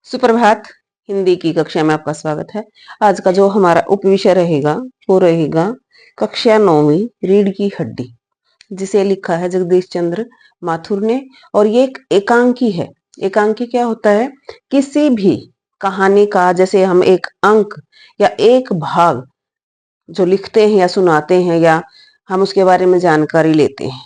सुप्रभात। हिंदी की कक्षा में आपका स्वागत है। आज का जो हमारा उपविषय रहेगा वो रहेगा कक्षा 9वीं रीढ़ की हड्डी, जिसे लिखा है जगदीश चंद्र माथुर ने। और ये एक एकांकी है। एकांकी क्या होता है? किसी भी कहानी का जैसे हम एक अंक या एक भाग जो लिखते हैं या सुनाते हैं या हम उसके बारे में जानकारी लेते हैं,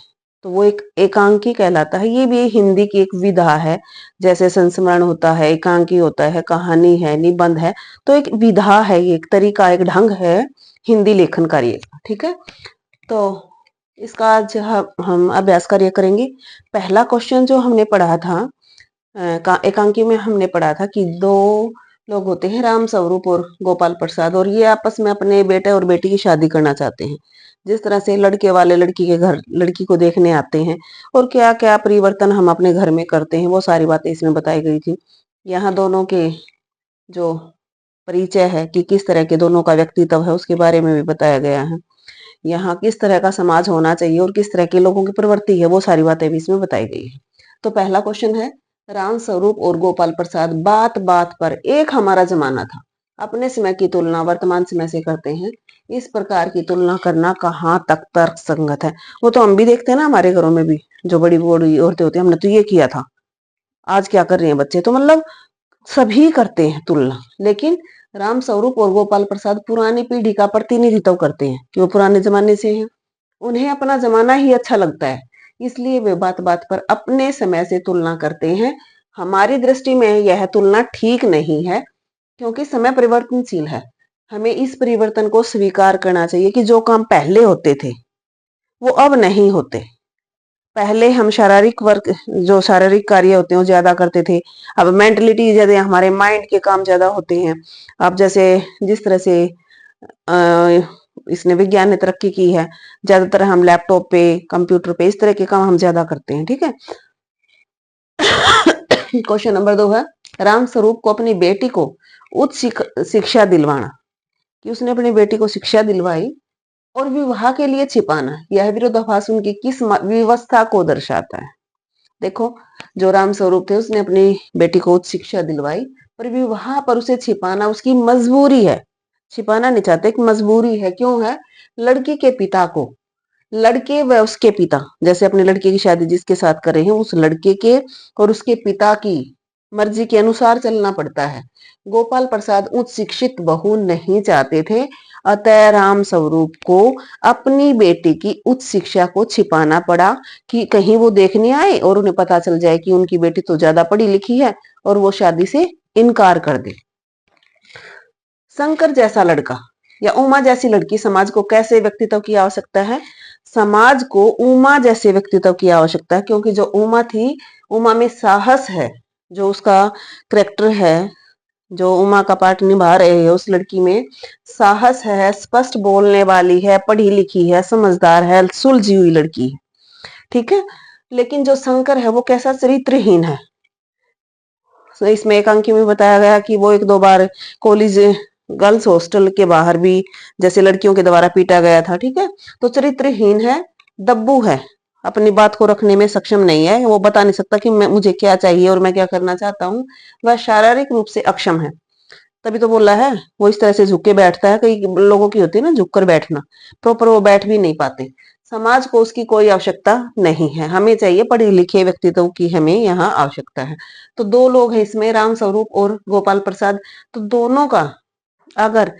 तो वो एक एकांकी कहलाता है। ये भी हिंदी की एक विधा है। जैसे संस्मरण होता है, एकांकी होता है, कहानी है, निबंध है, तो एक विधा है, ये एक तरीका, एक ढंग है हिंदी लेखन कार्य का। ठीक है, तो इसका आज हम अभ्यास कार्य करेंगे। पहला क्वेश्चन जो हमने पढ़ा था एकांकी में, हमने पढ़ा था कि दो लोग होते हैं, राम स्वरूप और गोपाल प्रसाद, और ये आपस में अपने बेटे और बेटी की शादी करना चाहते हैं। जिस तरह से लड़के वाले लड़की के घर लड़की को देखने आते हैं और क्या क्या परिवर्तन हम अपने घर में करते हैं, वो सारी बातें इसमें बताई गई थी। यहाँ दोनों के जो परिचय है कि किस तरह के दोनों का व्यक्तित्व है, उसके बारे में भी बताया गया है। यहाँ किस तरह का समाज होना चाहिए और किस तरह के लोगों की प्रवृत्ति है, वो सारी बातें भी इसमें बताई गई है। तो पहला क्वेश्चन है, राम स्वरूप और गोपाल प्रसाद बात बात पर एक हमारा जमाना था, अपने समय की तुलना वर्तमान समय से करते हैं। इस प्रकार की तुलना करना कहाँ तक तर्क संगत है? वो तो हम भी देखते हैं ना, हमारे घरों में भी जो बड़ी बड़ी औरतें होती हैं, हमने तो ये किया था, आज क्या कर रहे हैं बच्चे, तो मतलब सभी करते हैं तुलना। लेकिन राम स्वरूप और गोपाल प्रसाद पुरानी पीढ़ी का प्रतिनिधित्व करते हैं कि वो पुराने जमाने से हैं, उन्हें अपना जमाना ही अच्छा लगता है, इसलिए वे बात बात पर अपने समय से तुलना करते हैं। हमारी दृष्टि में यह तुलना ठीक नहीं है, क्योंकि समय परिवर्तनशील है। हमें इस परिवर्तन को स्वीकार करना चाहिए कि जो काम पहले होते थे वो अब नहीं होते। पहले हम शारीरिक वर्क, जो शारीरिक कार्य होते हैं वो ज्यादा करते थे, अब मेंटलिटी ज्यादा, हमारे माइंड के काम ज्यादा होते हैं। अब जैसे जिस तरह से इसने विज्ञान ने तरक्की की है, ज्यादातर हम लैपटॉप पे, कंप्यूटर पे, इस तरह के काम हम ज्यादा करते हैं। ठीक है। क्वेश्चन नंबर 2 है, राम स्वरूप को अपनी बेटी को उच्च शिक्षा दिलवाना, कि उसने अपनी बेटी को शिक्षा दिलवाई और विवाह के लिए छिपाना, यह विरोधाभास उनकी किस व्यवस्था को दर्शाता है? देखो, जो राम स्वरूप थे उसने अपनी बेटी को उच्च शिक्षा दिलवाई, पर विवाह पर उसे छिपाना उसकी मजबूरी है। छिपाना नहीं चाहते, एक मजबूरी है। क्यों है? लड़की के पिता को, लड़के व उसके पिता, जैसे अपने लड़के की शादी जिसके साथ कर रहे हैं, उस लड़के के और उसके पिता की मर्जी के अनुसार चलना पड़ता है। गोपाल प्रसाद उच्च शिक्षित बहू नहीं चाहते थे, अतः राम स्वरूप को अपनी बेटी की उच्च शिक्षा को छिपाना पड़ा कि कहीं वो देखने आए और उन्हें पता चल जाए कि उनकी बेटी तो ज्यादा पढ़ी लिखी है और वो शादी से इनकार कर दे। शंकर जैसा लड़का या उमा जैसी लड़की समाज को कैसे व्यक्तित्व की आवश्यकता है? समाज को उमा जैसे व्यक्तित्व की आवश्यकता है, क्योंकि जो उमा थी, उमा में साहस है, जो उसका करैक्टर है, जो उमा का पार्ट निभा रहे हैं, उस लड़की में साहस है, स्पष्ट बोलने वाली है, पढ़ी लिखी है, समझदार है, सुलझी हुई लड़की है। ठीक है। लेकिन जो शंकर है वो कैसा? चरित्रहीन है। तो इसमें एकांकी में बताया गया कि वो एक दो बार कॉलेज गर्ल्स हॉस्टल के बाहर भी जैसे लड़कियों के द्वारा पीटा गया था। ठीक है। तो चरित्रहीन है, दब्बू है, अपनी बात को रखने में सक्षम नहीं है, वो बता नहीं सकता कि मैं मुझे क्या चाहिए और मैं क्या करना चाहता हूँ। वह शारीरिक रूप से अक्षम है, तभी तो बोला है। वो इस तरह से झुक के बैठता है, कई लोगों की होती है ना झुक कर बैठना, प्रॉपर वो बैठ भी नहीं पाते। समाज को उसकी कोई आवश्यकता नहीं है, हमें चाहिए पढ़े लिखे व्यक्तित्व की, हमें यहाँ आवश्यकता है। तो दो लोग हैं इसमें, राम स्वरूप और गोपाल प्रसाद। तो दोनों का अगर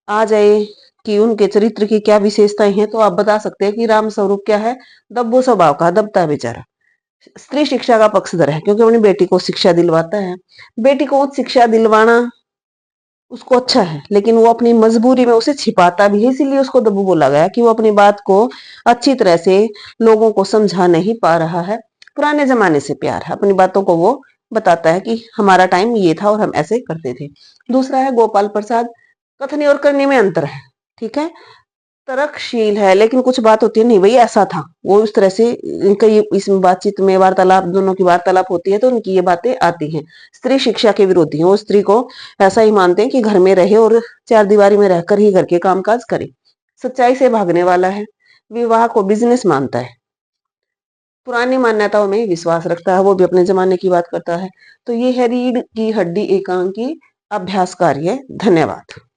आ जाए कि उनके चरित्र की क्या विशेषताएं हैं, तो आप बता सकते हैं कि राम स्वरूप क्या है? दब्बू स्वभाव का, दबता बेचारा। स्त्री शिक्षा का पक्षधर है, क्योंकि अपनी बेटी को शिक्षा दिलवाता है। बेटी को उच्च शिक्षा दिलवाना उसको अच्छा है, लेकिन वो अपनी मजबूरी में उसे छिपाता भी है, इसीलिए उसको दब्बू बोला गया कि वो अपनी बात को अच्छी तरह से लोगों को समझा नहीं पा रहा है। पुराने जमाने से प्यार है, अपनी बातों को वो बताता है कि हमारा टाइम ये था और हम ऐसे करते थे। दूसरा है गोपाल प्रसाद, कथनी और करनी में अंतर है। ठीक है। तर्कशील है, लेकिन कुछ बात होती है नहीं भाई ऐसा था, वो उस तरह से कई इसमें बातचीत में वार्तालाप, दोनों की वार्तालाप होती है तो उनकी ये बातें आती हैं। स्त्री शिक्षा के विरोधी हैं, वो स्त्री को ऐसा ही मानते हैं कि घर में रहे और चार दीवारी में रहकर ही घर के कामकाज करे। सच्चाई से भागने वाला है, विवाह को बिजनेस मानता है। पुरानी मान्यताओं में विश्वास रखता है, वो भी अपने ज़माने की बात करता है। तो ये है रीढ़ की हड्डी एकांकी अभ्यास कार्य। धन्यवाद।